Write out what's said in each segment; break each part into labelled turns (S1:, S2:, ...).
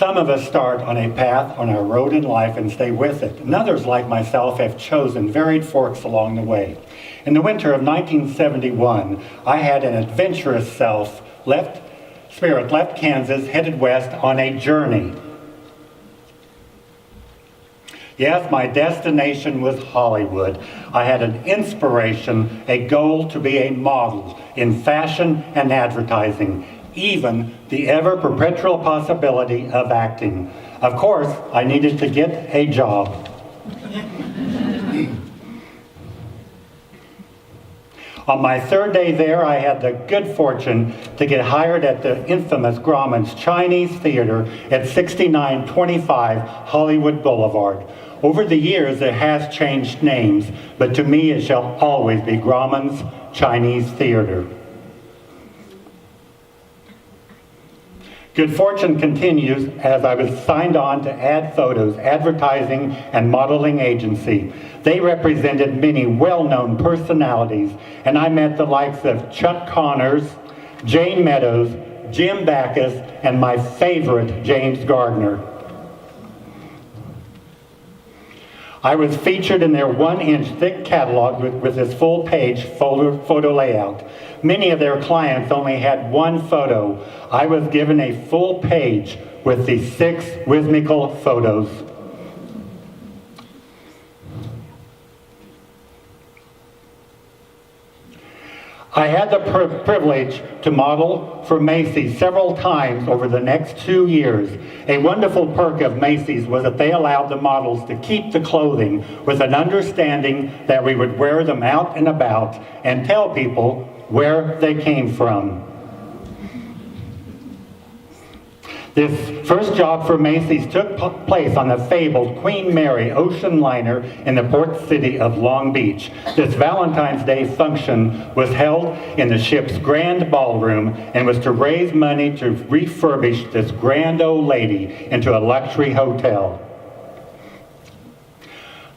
S1: Some of us start on a path on our road in life and stay with it, and others, like myself, have chosen varied forks along the way. In the winter of 1971, I had an adventurous spirit left Kansas, headed west on a journey. Yes, my destination was Hollywood. I had an inspiration, a goal to be a model in fashion and advertising, even the ever-perpetual possibility of acting. Of course, I needed to get a job. On my third day there, I had the good fortune to get hired at the infamous Grauman's Chinese Theater at 6925 Hollywood Boulevard. Over the years, it has changed names, but to me, it shall always be Grauman's Chinese Theater. Good fortune continues as I was signed on to Ad Photos, advertising and modeling agency. They represented many well-known personalities, and I met the likes of Chuck Connors, Jane Meadows, Jim Backus, and my favorite, James Gardner. I was featured in their 1-inch thick catalog with this full-page photo layout. Many of their clients only had one photo. I was given a full page with the 6 whimsical photos. I had the privilege to model for Macy's several times over the next 2 years. A wonderful perk of Macy's was that they allowed the models to keep the clothing with an understanding that we would wear them out and about and tell people where they came from. This first job for Macy's took place on the fabled Queen Mary ocean liner in the port city of Long Beach. This Valentine's Day function was held in the ship's grand ballroom and was to raise money to refurbish this grand old lady into a luxury hotel.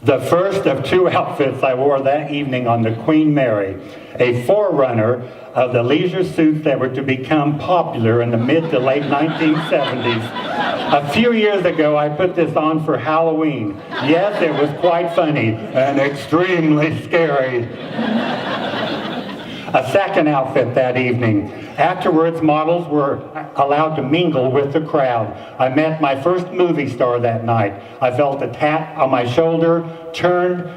S1: The first of 2 outfits I wore that evening on the Queen Mary, a forerunner of the leisure suits that were to become popular in the mid to late 1970s. A few years ago, I put this on for Halloween. Yes, it was quite funny and extremely scary. A second outfit that evening. Afterwards, models were allowed to mingle with the crowd. I met my first movie star that night. I felt a tap on my shoulder, turned.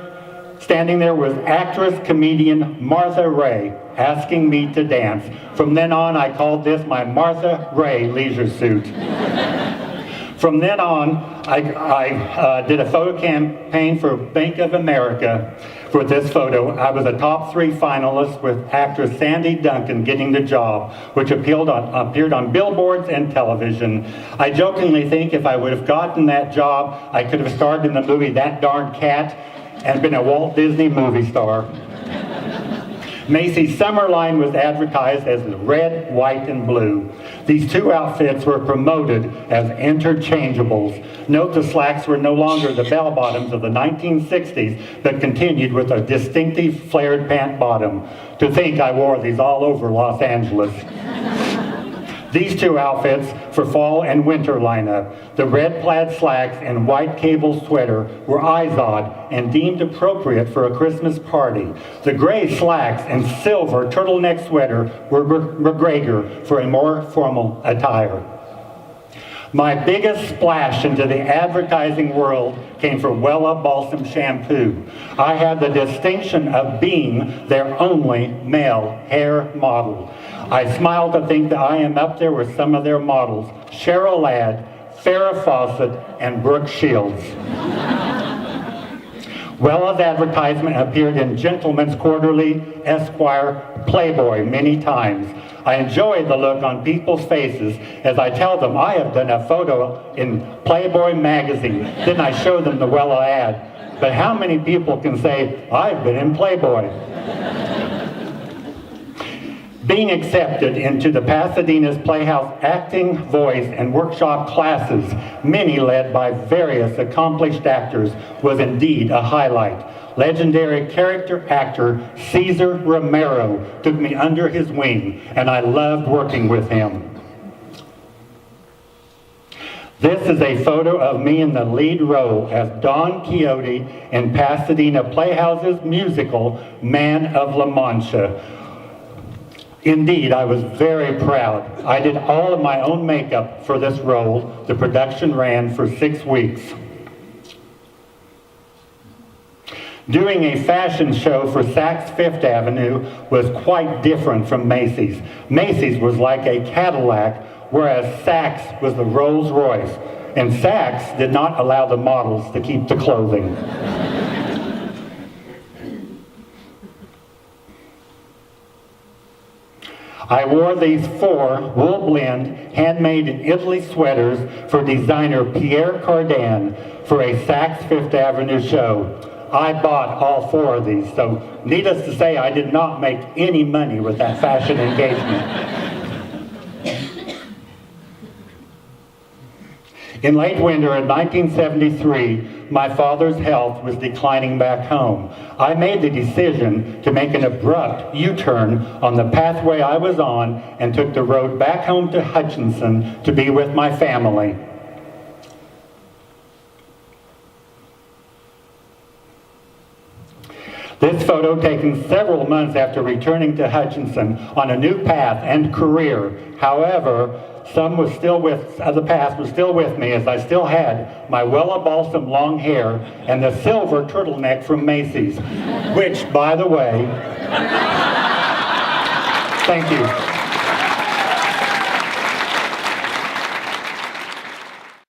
S1: Standing there was actress-comedian Martha Ray asking me to dance. From then on, I called this my Martha Ray leisure suit. From then on, I did a photo campaign for Bank of America. For this photo, I was a top 3 finalist with actress Sandy Duncan getting the job, which appeared on billboards and television. I jokingly think if I would have gotten that job, I could have starred in the movie That Darn Cat and been a Walt Disney movie star. Macy's summer line was advertised as red, white, and blue. These 2 outfits were promoted as interchangeables. Note the slacks were no longer the bell bottoms of the 1960s, but continued with a distinctive flared pant bottom. To think I wore these all over Los Angeles. These 2 outfits for fall and winter lineup, the red plaid slacks and white cable sweater, were eyes-odd and deemed appropriate for a Christmas party. The gray slacks and silver turtleneck sweater were McGregor for a more formal attire. My biggest splash into the advertising world came from Wella Balsam Shampoo. I had the distinction of being their only male hair model. I smile to think that I am up there with some of their models, Cheryl Ladd, Farrah Fawcett, and Brooke Shields. Wella's advertisement appeared in Gentleman's Quarterly, Esquire, Playboy many times. I enjoy the look on people's faces as I tell them I have done a photo in Playboy magazine. Then I show them the Wella ad. But how many people can say, I've been in Playboy? Being accepted into the Pasadena's Playhouse acting, voice, and workshop classes, many led by various accomplished actors, was indeed a highlight. Legendary character actor Cesar Romero took me under his wing, and I loved working with him. This is a photo of me in the lead role as Don Quixote in Pasadena Playhouse's musical, Man of La Mancha. Indeed, I was very proud. I did all of my own makeup for this role. The production ran for 6 weeks. Doing a fashion show for Saks Fifth Avenue was quite different from Macy's. Macy's was like a Cadillac, whereas Saks was the Rolls Royce, and Saks did not allow the models to keep the clothing. I wore these 4 wool blend, handmade in Italy sweaters for designer Pierre Cardin for a Saks Fifth Avenue show. I bought all 4 of these, so needless to say, I did not make any money with that fashion engagement. In late winter of 1973, my father's health was declining back home. I made the decision to make an abrupt U-turn on the pathway I was on and took the road back home to Hutchinson to be with my family. This photo taken several months after returning to Hutchinson on a new path and career. However, some of the past was still with me, as I still had my well-balsamed long hair and the silver turtleneck from Macy's, which, by the way, thank you.